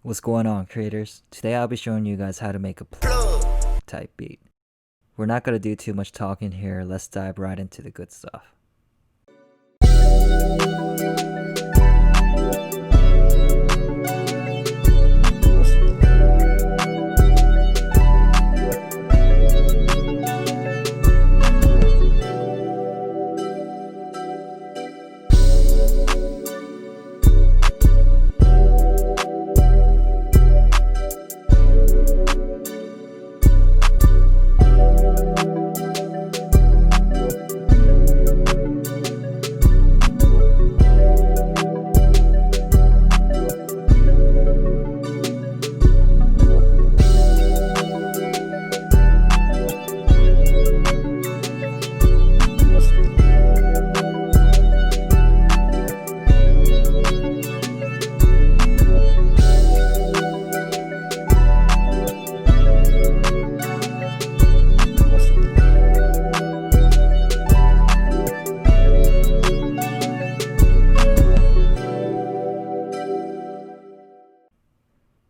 What's going on, creators? Today I'll be showing you guys how to make a plug type beat. We're not going to do too much talking here, let's dive right into the good stuff.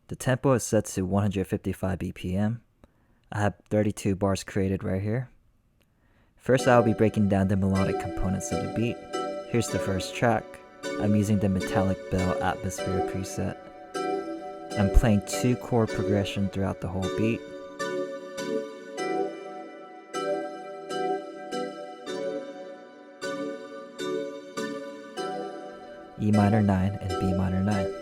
The tempo is set to 155 BPM. I have 32 bars created right here. First, I'll be breaking down the melodic components of the beat. Here's the first track. I'm using the metallic bell atmosphere preset. I'm playing 2 chord progression throughout the whole beat. E minor 9 and B minor 9.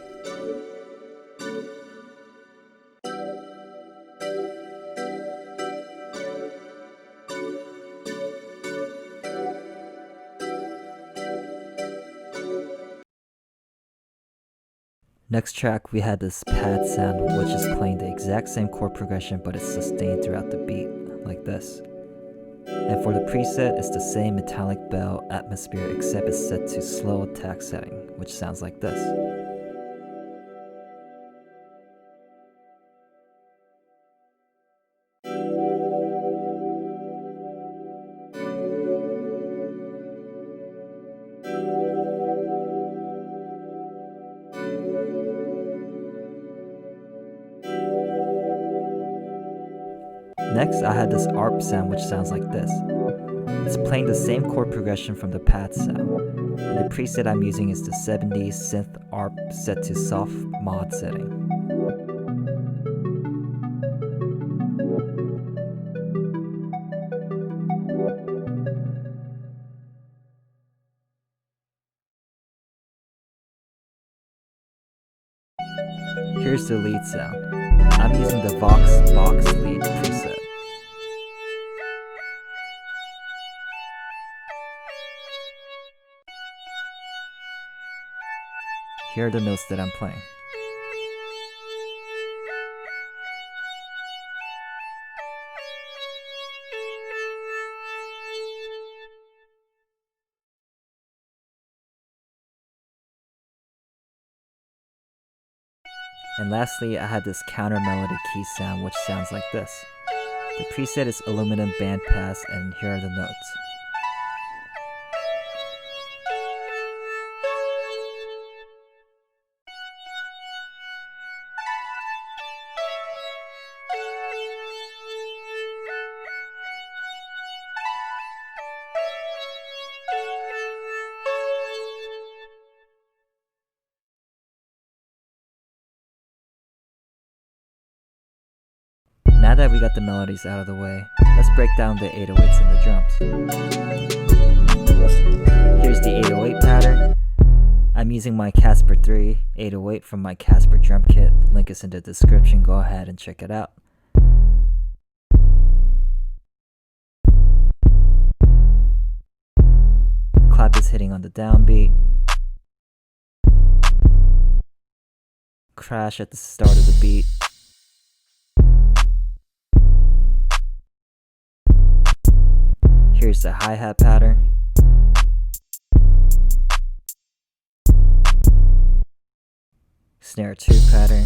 Next track, we had this pad sound, which is playing the exact same chord progression, but it's sustained throughout the beat, like this. And for the preset, it's the same metallic bell atmosphere, except it's set to slow attack setting, which sounds like this. Next, I had this ARP sound, which sounds like this. It's playing the same chord progression from the pad sound. And the preset I'm using is the 70s synth ARP set to soft mod setting. Here's the lead sound. I'm using the Vox Box lead preset. Here are the notes that I'm playing. And lastly, I had this counter melody key sound, which sounds like this. The preset is aluminum bandpass, and here are the notes. Now that we got the melodies out of the way, let's break down the 808s and the drums. Here's the 808 pattern. I'm using my Casper 3 808 from my Casper drum kit. Link is in the description, go ahead and check it out. Clap is hitting on the downbeat. Crash at the start of the beat. Here's the hi-hat pattern. Snare 2 pattern.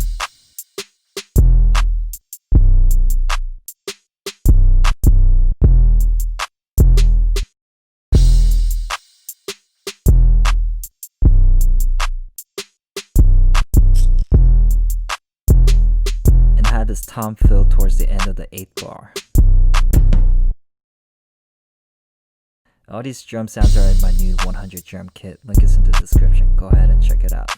this tom fill towards the end of the 8th bar. All these drum sounds are in my new 100 drum kit, link is in the description, go ahead and check it out.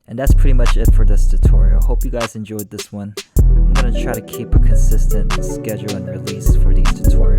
And that's pretty much it for this tutorial. Hope you guys enjoyed this one. I'm gonna try to keep a consistent schedule and release for these tutorials.